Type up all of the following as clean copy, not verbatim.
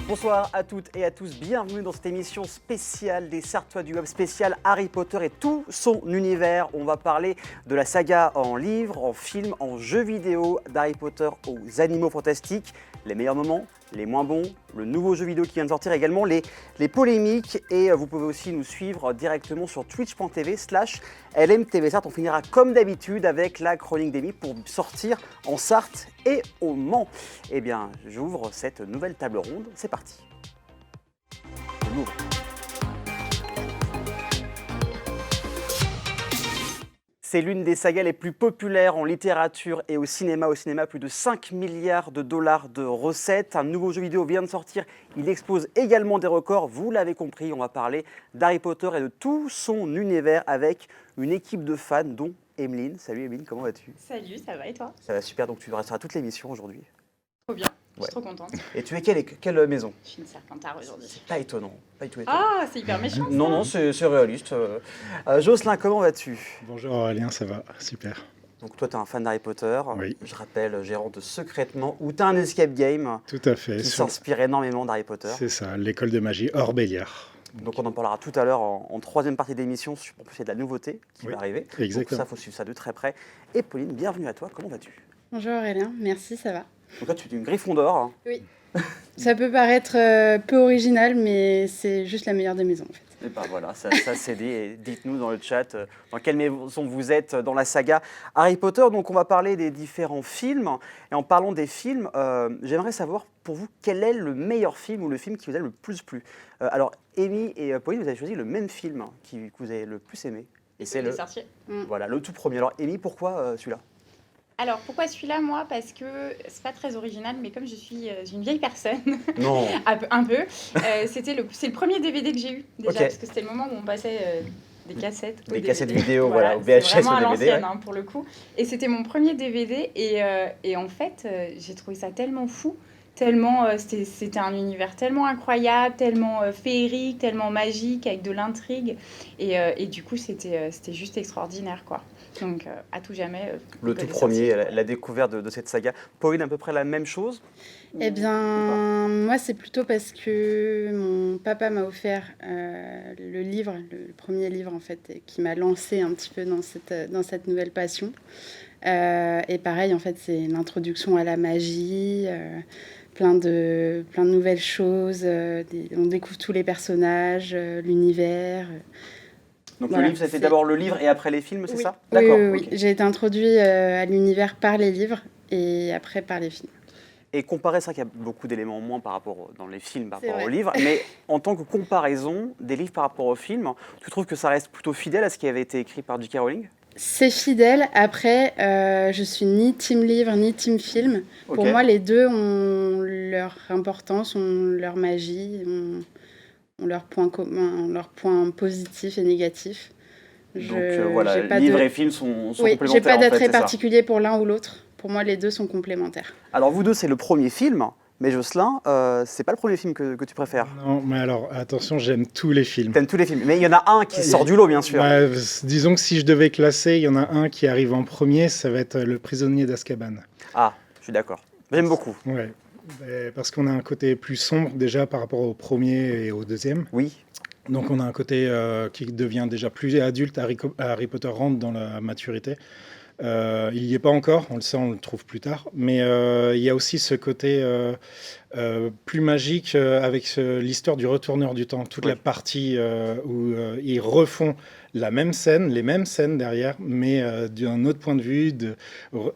Bonsoir à toutes et à tous, bienvenue dans cette émission spéciale des Sartois du Web, spéciale Harry Potter et tout son univers. On va parler de la saga en livre, en film, en jeu vidéo, d'Harry Potter aux animaux fantastiques, les meilleurs moments, les moins bons, le nouveau jeu vidéo qui vient de sortir, également les polémiques. Et vous pouvez aussi nous suivre directement sur twitch.tv/LMTVSart. On finira comme d'habitude avec la chronique d'Amy pour sortir en Sarthe et au Mans. Eh bien, j'ouvre cette nouvelle table ronde. C'est parti. Je l'ouvre. C'est l'une des sagas les plus populaires en littérature et au cinéma. Au cinéma, plus de 5 milliards de dollars de recettes. Un nouveau jeu vidéo vient de sortir. Il explose également des records. Vous l'avez compris, on va parler d'Harry Potter et de tout son univers avec une équipe de fans, dont Emeline. Salut Emeline, comment vas-tu? Salut, ça va et toi? Ça va super, donc tu resteras toute l'émission aujourd'hui. Trop bien, je suis trop contente. Et tu es quelle maison? Je suis une Serpentard aujourd'hui. C'est pas étonnant, pas du tout étonnant. Ah, c'est hyper méchant ça. Non, c'est réaliste. Jocelyn, comment vas-tu? Bonjour Aurélien, ça va, super. Donc toi, tu es un fan d'Harry Potter. Oui. Je rappelle, gérant de Secrètement, où tu as un escape game Tout à fait. qui s'inspire énormément d'Harry Potter. C'est ça, l'école de magie hors Béliard. Donc on en parlera tout à l'heure en troisième partie d'émission. En plus, il y a de la nouveauté qui va arriver. Exactement. Donc ça, il faut suivre ça de très près. Et Pauline, bienvenue à toi. Comment vas-tu? Bonjour Aurélien, merci, ça va. Donc toi, tu es une Gryffondor. Oui. Ça peut paraître peu original, mais c'est juste la meilleure des maisons en fait. Et ben voilà, ça c'est dit. Et dites-nous dans le chat dans quelle maison vous êtes dans la saga Harry Potter. Donc on va parler des différents films. Et en parlant des films, j'aimerais savoir pour vous quel est le meilleur film ou le film qui vous a le plus plu. Alors Amy et Pauline, vous avez choisi le même film que vous avez le plus aimé. Et c'est le sorcier. Voilà, le tout premier. Alors Amy, pourquoi celui-là? Alors pourquoi celui-là, moi? Parce que c'est pas très original, mais comme je suis une vieille personne, Non. un peu, c'est le premier DVD que j'ai eu déjà, Ok. parce que c'était le moment où on passait des cassettes au Des DVD. cassettes vidéo, voilà, au VHS, c'est vraiment au à DVD. l'ancienne, pour le coup. Et c'était mon premier DVD, et en fait, j'ai trouvé ça tellement fou. Tellement, c'était un univers tellement incroyable, tellement féerique, tellement magique, avec de l'intrigue. Et du coup, c'était juste extraordinaire, quoi. Donc, à tout jamais. Le tout premier, la découverte de cette saga. Pauline, à peu près la même chose? Eh bien, moi c'est plutôt parce que mon papa m'a offert le livre, le premier livre en fait, qui m'a lancé un petit peu dans cette nouvelle passion. Et pareil, en fait, c'est l'introduction à la magie. Plein de nouvelles choses, on découvre tous les personnages, l'univers. Donc Voilà, le livre, c'était d'abord le livre et après les films, c'est Oui. ça? Oui, D'accord. oui. Ok. J'ai été introduite à l'univers par les livres et après par les films. Et comparer, c'est vrai qu'il y a beaucoup d'éléments en moins dans les films par C'est rapport aux vrai. livres, mais en tant que comparaison des livres par rapport aux films, tu trouves que ça reste plutôt fidèle à ce qui avait été écrit par J.K. Rowling? C'est fidèle. Après, je suis ni team livre ni team film. Pour Ok. moi, les deux ont leur importance, ont leur magie, ont leurs points communs, leurs points positifs et négatifs. Donc voilà, livres et films sont Oui, complémentaires. j'ai pas en fait, d'attrait c'est ça. particulier pour l'un ou l'autre. Pour moi, les deux sont complémentaires. Alors vous deux, c'est le premier film, mais Jocelyn, c'est pas le premier film que tu préfères. Non, mais alors attention, j'aime tous les films. T'aimes tous les films, mais il y en a un qui sort du lot, bien sûr. Bah, disons que si je devais classer, il y en a un qui arrive en premier, ça va être Le Prisonnier d'Azkaban. Ah, je suis d'accord. J'aime beaucoup. Ouais. Parce qu'on a un côté plus sombre déjà par rapport au premier et au deuxième. Oui. Donc on a un côté qui devient déjà plus adulte. Harry Potter rentre dans la maturité. Il n'y est pas encore, on le sait, on le trouve plus tard. Mais il y a aussi ce côté plus magique avec l'histoire du retourneur du temps. Toute la partie où ils refont la même scène, les mêmes scènes derrière, mais d'un autre point de vue,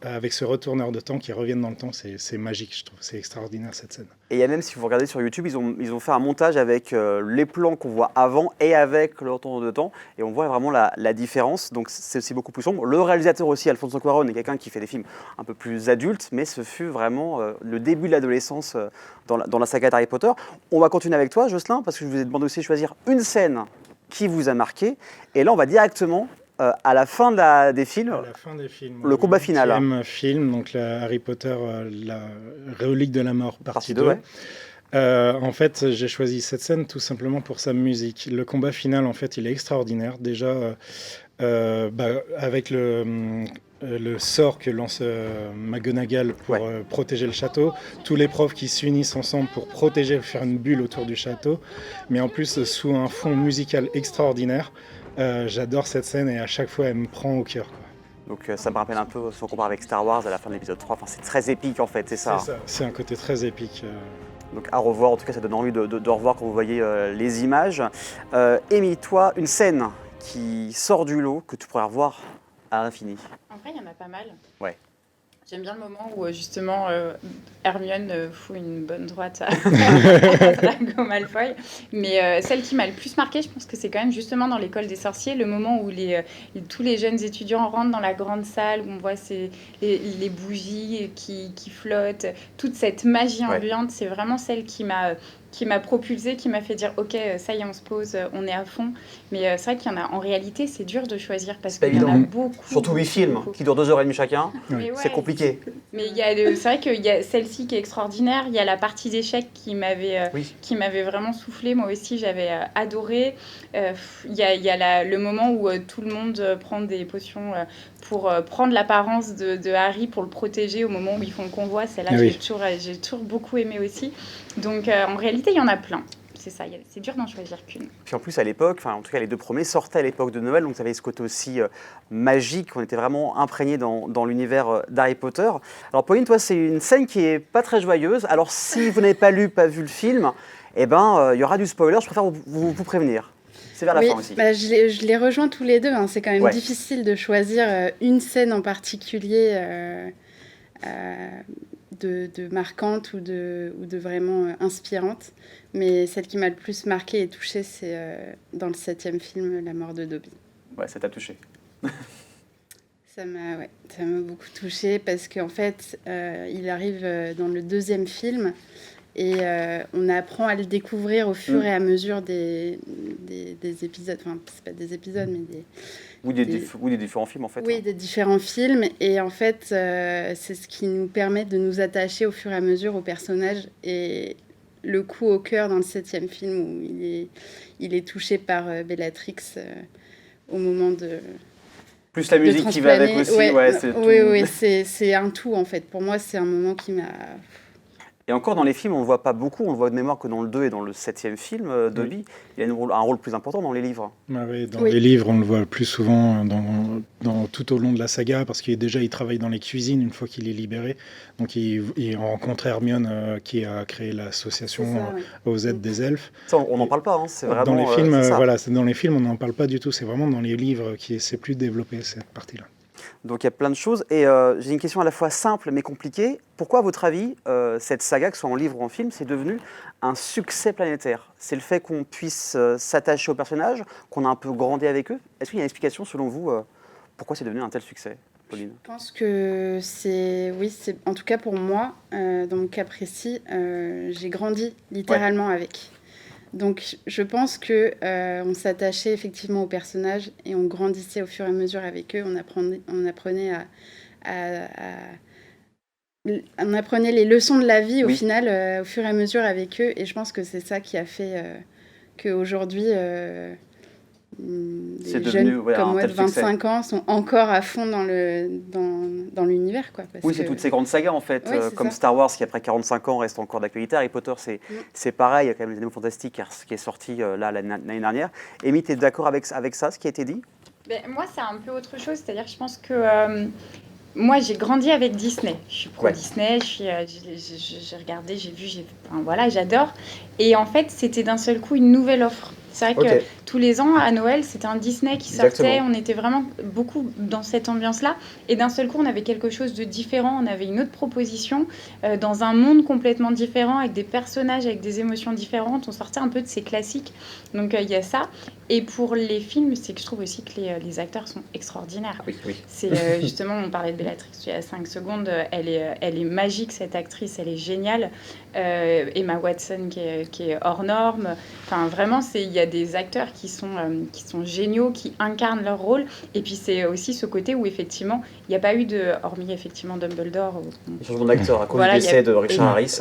avec ce retourneur de temps qui reviennent dans le temps. C'est magique, je trouve. C'est extraordinaire cette scène. Et il y a même, si vous regardez sur YouTube, ils ont fait un montage avec les plans qu'on voit avant et avec le retour de temps. Et on voit vraiment la différence. Donc c'est aussi beaucoup plus sombre. Le réalisateur aussi, Alfonso Cuarón, est quelqu'un qui fait des films un peu plus adultes, mais ce fut vraiment le début de l'adolescence dans la saga d'Harry Potter. On va continuer avec toi, Jocelyn, parce que je vous ai demandé aussi de choisir une scène qui vous a marqué. Et là, on va directement à la fin des films. À la fin des films. Le combat final. Le 8e film, donc Harry Potter, la relique de la mort, partie 2. Ouais. En fait, j'ai choisi cette scène tout simplement pour sa musique. Le combat final, en fait, il est extraordinaire. Déjà, Avec le sort que lance McGonagall pour protéger le château, tous les profs qui s'unissent ensemble pour protéger, faire une bulle autour du château, mais en plus sous un fond musical extraordinaire. J'adore cette scène et à chaque fois elle me prend au cœur, quoi. Donc ça me rappelle un peu, si on compare avec Star Wars à la fin de l'épisode 3, enfin, c'est très épique en fait, c'est ça. C'est ça, c'est un côté très épique. Donc à revoir, en tout cas ça donne envie de revoir quand vous voyez les images. Amy, toi, une scène qui sort du lot, que tu pourrais revoir à l'infini. En vrai, il y en a pas mal. Ouais. J'aime bien le moment où justement Hermione fout une bonne droite à Draco Malfoy. Mais celle qui m'a le plus marquée, je pense que c'est quand même justement dans l'école des sorciers, le moment où tous les jeunes étudiants rentrent dans la grande salle, où on voit les bougies qui flottent, toute cette magie ambiante. C'est vraiment celle qui m'a propulsée, qui m'a fait dire ok, ça y est, on se pose, on est à fond. Mais c'est vrai qu'il y en a, en réalité, c'est dur de choisir parce qu'il y en a beaucoup. Surtout 8 films qui durent 2h30 chacun, c'est compliqué. Mais c'est vrai qu'il y a celle-ci qui est extraordinaire, il y a la partie d'échecs qui m'avait vraiment soufflé, moi aussi j'avais adoré. Il y a le moment où tout le monde prend des potions pour prendre l'apparence de Harry pour le protéger au moment où ils font le convoi. Celle-là, j'ai toujours beaucoup aimé aussi. Donc en réalité, il y en a plein. C'est ça, c'est dur d'en choisir qu'une. Puis en plus, à l'époque, en tout cas les deux premiers sortaient à l'époque de Noël, donc ça avait ce côté aussi magique, on était vraiment imprégné dans l'univers d'Harry Potter. Alors Pauline, toi, c'est une scène qui est pas très joyeuse. Alors si vous n'avez pas vu le film, il y aura du spoiler, je préfère vous prévenir. C'est vers la fin aussi. Je les rejoins tous les deux, hein. C'est quand même difficile de choisir une scène en particulier de marquante ou de vraiment inspirante. Mais celle qui m'a le plus marquée et touchée, c'est dans le 7e film, La mort de Dobby. Ouais, ça t'a touché. Ça m'a beaucoup touchée parce qu'en fait, il arrive dans le 2e film et on apprend à le découvrir au fur et à mesure des épisodes. Enfin, c'est pas des épisodes, mais des différents films en fait. Oui, des différents films. Et en fait, c'est ce qui nous permet de nous attacher au fur et à mesure aux personnages. Et le coup au cœur dans le 7e film où il est touché par Bellatrix au moment de... Plus la musique qui va avec aussi. C'est un tout en fait. Pour moi, c'est un moment qui m'a... Et encore dans les films, on ne le voit pas beaucoup, on le voit de mémoire que dans le 2 et dans le 7e film, Dobby, il a un rôle plus important dans les livres. Les livres, on le voit plus souvent tout au long de la saga, parce qu'il travaille dans les cuisines une fois qu'il est libéré. Donc il rencontre Hermione qui a créé l'association aux aides des elfes. Ça, on n'en parle pas, hein. C'est vraiment... Dans les films, dans les films, on n'en parle pas du tout, c'est vraiment dans les livres c'est plus développé cette partie-là. Donc il y a plein de choses. Et j'ai une question à la fois simple mais compliquée. Pourquoi, à votre avis, cette saga, que ce soit en livre ou en film, c'est devenu un succès planétaire? C'est le fait qu'on puisse s'attacher aux personnages, qu'on a un peu grandi avec eux? Est-ce qu'il y a une explication, selon vous, pourquoi c'est devenu un tel succès, Pauline? Je pense que c'est en tout cas pour moi, dans mon cas précis, j'ai grandi littéralement avec. Donc, je pense que on s'attachait effectivement aux personnages et on grandissait au fur et à mesure avec eux. On apprenait les leçons de la vie au final au fur et à mesure avec eux. Et je pense que c'est ça qui a fait qu'aujourd'hui, des jeunes comme moi de 25 ans sont encore à fond dans l'univers. C'est toutes ces grandes sagas en fait, comme ça. Star Wars qui après 45 ans reste encore d'actualité. Harry Potter c'est pareil, il y a quand même les Animaux Fantastiques qui est sorti l'année dernière. Amy, tu es d'accord avec ça, ce qui a été dit? Moi c'est un peu autre chose, c'est-à-dire que je pense que moi j'ai grandi avec Disney, je suis pro Disney, j'ai regardé, j'ai vu, j'adore. Et en fait c'était d'un seul coup une nouvelle offre. C'est vrai que tous les ans, à Noël, c'était un Disney qui sortait. On était vraiment beaucoup dans cette ambiance-là. Et d'un seul coup, on avait quelque chose de différent. On avait une autre proposition dans un monde complètement différent, avec des personnages, avec des émotions différentes. On sortait un peu de ces classiques. Donc, il y a ça. Et pour les films, c'est que je trouve aussi que les acteurs sont extraordinaires. Oui. C'est justement, on parlait de Bellatrix il y a 5 secondes. Elle est magique, cette actrice. Elle est géniale. Emma Watson qui est hors norme. Enfin, vraiment, il y a des acteurs qui sont géniaux, qui incarnent leur rôle. Et puis, c'est aussi ce côté où, effectivement, il n'y a pas eu hormis effectivement Dumbledore. Changement d'acteur à cause du décès de Richard Harris.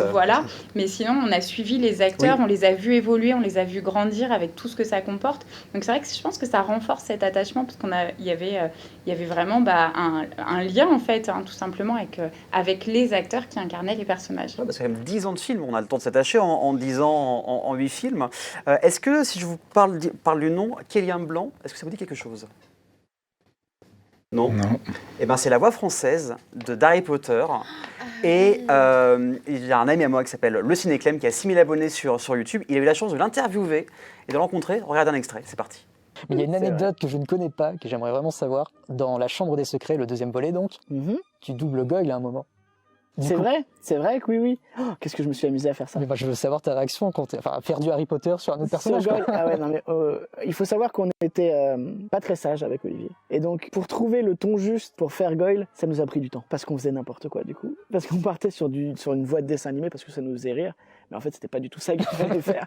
Mais sinon, on a suivi les acteurs, on les a vus évoluer, on les a vus grandir avec tout ce que ça comporte. Donc c'est vrai que je pense que ça renforce cet attachement parce il y avait vraiment un lien en fait, hein, tout simplement avec les acteurs qui incarnaient les personnages. Ouais, bah, c'est quand même 10 ans de film, on a le temps de s'attacher en 10 ans, en 8 films. Est-ce que, si je vous parle du nom, Kélian Blanc, est-ce que ça vous dit quelque chose? Non. Non. Eh ben, c'est la voix française d'Harry Potter. Et il y a un ami à moi qui s'appelle Le Ciné-Clem qui a 6000 abonnés sur YouTube. Il a eu la chance de l'interviewer et de le rencontrer. Regardez un extrait, c'est parti. Mais il y a une anecdote que je ne connais pas, que j'aimerais vraiment savoir. Dans La Chambre des Secrets, le deuxième volet donc, tu doubles Goyle à un moment. C'est vrai que oui. Oh, qu'est-ce que je me suis amusé à faire ça. Mais je veux savoir ta réaction quand faire du Harry Potter sur un autre personnage. Goyle, ah ouais, non mais il faut savoir qu'on était pas très sage avec Olivier. Et donc pour trouver le ton juste pour faire Goyle, ça nous a pris du temps parce qu'on faisait n'importe quoi du coup, parce qu'on partait sur une voie de dessin animé parce que ça nous faisait rire, mais en fait c'était pas du tout ça qu'il fallait faire.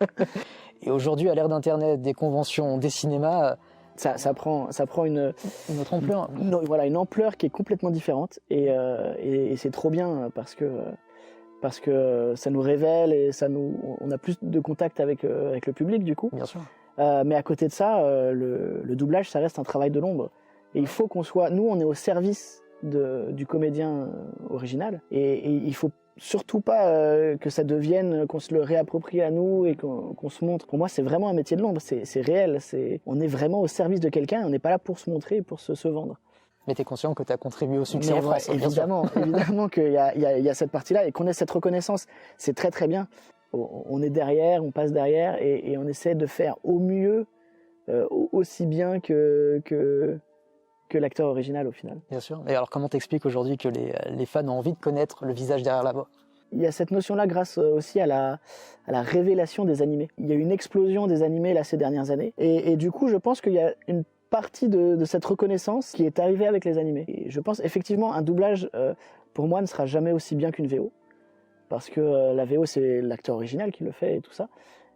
Et aujourd'hui, à l'ère d'internet, des conventions, des cinémas, ça prend une autre ampleur. Voilà, une ampleur qui est complètement différente et c'est trop bien parce que ça nous révèle et on a plus de contact avec le public du coup. Bien sûr. Mais à côté de ça, le doublage, ça reste un travail de l'ombre. Et il faut nous on est au service du comédien original et il faut surtout pas que ça devienne, qu'on se le réapproprie à nous et qu'on se montre. Pour moi, c'est vraiment un métier de l'ombre, c'est réel, on est vraiment au service de quelqu'un, on n'est pas là pour se montrer, pour se vendre. Mais tu es conscient que tu as contribué au succès en France. Évidemment qu'il y a cette partie-là et qu'on ait cette reconnaissance, c'est très très bien. On est derrière, on passe derrière et on essaie de faire au mieux, aussi bien que l'acteur original au final. Bien sûr. Et alors comment t'expliques aujourd'hui que les fans ont envie de connaître le visage derrière la voix? Il y a cette notion-là grâce aussi à la révélation des animés. Il y a eu une explosion des animés là, ces dernières années. Et du coup, je pense qu'il y a une partie de cette reconnaissance qui est arrivée avec les animés. Et je pense effectivement un doublage, pour moi, ne sera jamais aussi bien qu'une VO. Parce que la VO, c'est l'acteur original qui le fait et tout ça.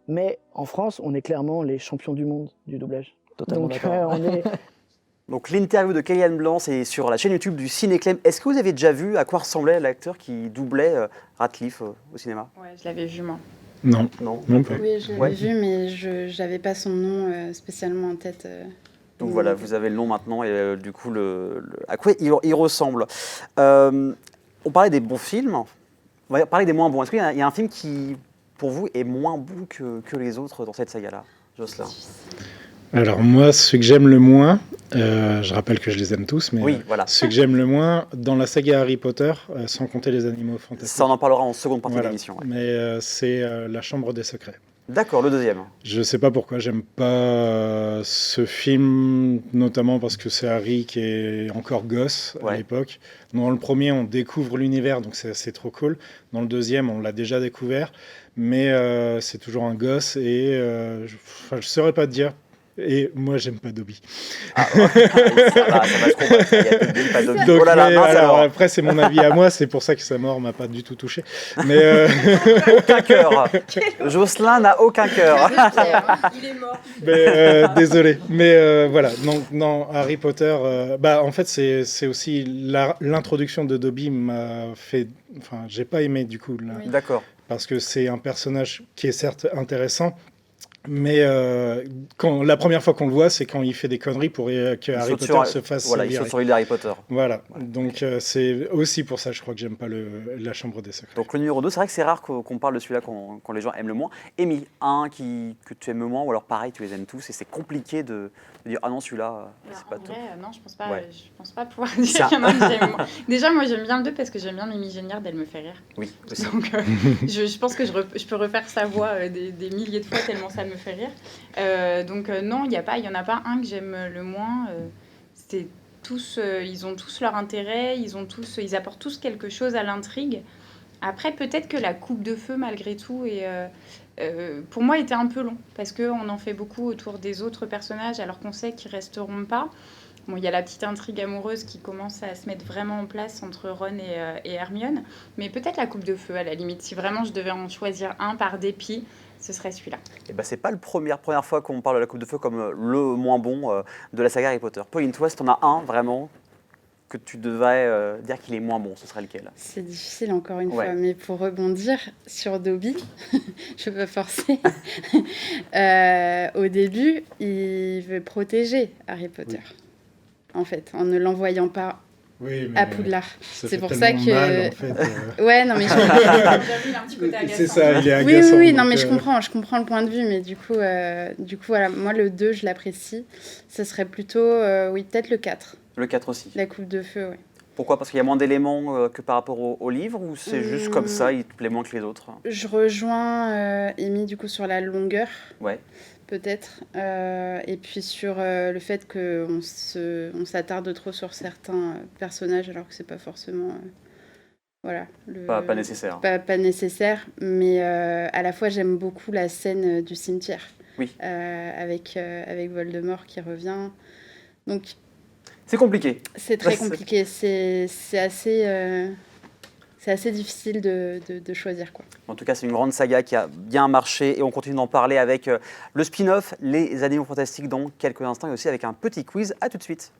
Mais en France, on est clairement les champions du monde du doublage. Totalement Donc d'accord. Donc l'interview de Kélian Blanc, c'est sur la chaîne YouTube du Ciné-Clem. Est-ce que vous avez déjà vu à quoi ressemblait l'acteur qui doublait Radcliffe au cinéma? Ouais, je l'avais vu moi. Non. Non. Même pas. Oui, je l'avais vu, mais je n'avais pas son nom spécialement en tête. Donc voilà, vous avez le nom maintenant et du coup, à quoi il ressemble. On parlait des bons films, on va parler des moins bons. Est-ce qu'il y a un film qui, pour vous, est moins bon que les autres dans cette saga-là, Jocelyn? Alors moi, ceux que j'aime le moins, je rappelle que je les aime tous, mais oui, voilà. ceux que j'aime le moins, dans la saga Harry Potter, sans compter les animaux fantastiques. Ça, on en parlera en seconde partie de Voilà. l'émission. Ouais. Mais c'est La Chambre des Secrets. D'accord, le deuxième. Je sais pas pourquoi j'aime pas ce film, notamment parce que c'est Harry qui est encore gosse à l'époque. Dans le premier, on découvre l'univers, donc c'est trop cool. Dans le deuxième, on l'a déjà découvert, mais c'est toujours un gosse et je saurais pas te dire. Et moi, j'aime pas Dobby. Ah, ouais. ça va trop mal. Il y a Dobby, pas Dobby. Donc, oh là là, mince, alors. Après, c'est mon avis à moi, c'est pour ça que sa mort m'a pas du tout touché. Mais aucun cœur. Jocelyn n'a aucun cœur. Il est mort. Mais, désolé. Mais voilà, non, Harry Potter, en fait, c'est aussi l'introduction de Dobby m'a fait... Enfin, j'ai pas aimé du coup. Là, D'accord. parce que c'est un personnage qui est certes intéressant, mais la première fois qu'on le voit, c'est quand il fait des conneries pour que Harry Potter se fasse virer. Il saute sur l'île d'Harry Potter. Voilà. Donc c'est aussi pour ça, je crois que j'aime pas la Chambre des Secrets. Donc le numéro 2, c'est vrai que c'est rare qu'on parle de celui-là quand les gens aiment le moins. Amy, que tu aimes le moins, ou alors pareil, tu les aimes tous, et c'est compliqué de dire « Ah non, celui-là, c'est pas top ». Non, je pense pas pouvoir dire qu'il y en a un que j'aime moins. Déjà, moi, j'aime bien le 2 parce que j'aime bien Mimi Géniard, elle me fait rire. Oui, aussi. Donc je pense que je peux refaire sa voix des milliers de fois tellement ça me fait rire. Non, il y en a pas un que j'aime le moins. C'est tous, ils ont tous leur intérêt, ils apportent tous quelque chose à l'intrigue. Après, peut-être que la coupe de feu, malgré tout, pour moi, était un peu long parce qu'on en fait beaucoup autour des autres personnages alors qu'on sait qu'ils resteront pas. Bon, il y a la petite intrigue amoureuse qui commence à se mettre vraiment en place entre Ron et Hermione, mais peut-être la coupe de feu à la limite. Si vraiment je devais en choisir un par dépit, ce serait celui-là. Et c'est pas la première fois qu'on parle de la coupe de feu comme le moins bon de la saga Harry Potter. Pauline, toi, si t'en as un vraiment. que tu devrais dire qu'il est moins bon, ce serait lequel? C'est difficile encore une Ouais. fois, mais pour rebondir sur Dobby, je vais pas forcer. Au début, il veut protéger Harry Potter, en fait, en ne l'envoyant pas Oui, à Poudlard. ça C'est fait pour tellement ça que- mal, en fait. Ouais, non mais je... J'avoue, il a un petit côté agaçant. C'est ça, il est Oui, agaçant. oui, non, donc, mais je comprends le point de vue, mais du coup, voilà, moi, le 2, je l'apprécie. Ce serait plutôt, oui, peut-être le 4, Le 4 aussi. la coupe de feu, oui. Pourquoi? Parce qu'il y a moins d'éléments que par rapport au livre, ou c'est juste comme ça, il te plaît moins que les autres? Je rejoins Amy, du coup, sur la longueur, Ouais. peut-être, et puis sur le fait qu'on s'attarde trop sur certains personnages, alors que c'est pas forcément... voilà. Pas nécessaire. Pas nécessaire, mais à la fois j'aime beaucoup la scène du cimetière. Oui. Avec Voldemort qui revient. Donc C'est compliqué. c'est très Ouais, compliqué. C'est assez difficile de choisir, quoi. En tout cas, c'est une grande saga qui a bien marché et on continue d'en parler avec le spin-off Les Animaux Fantastiques dans quelques instants et aussi avec un petit quiz. À tout de suite.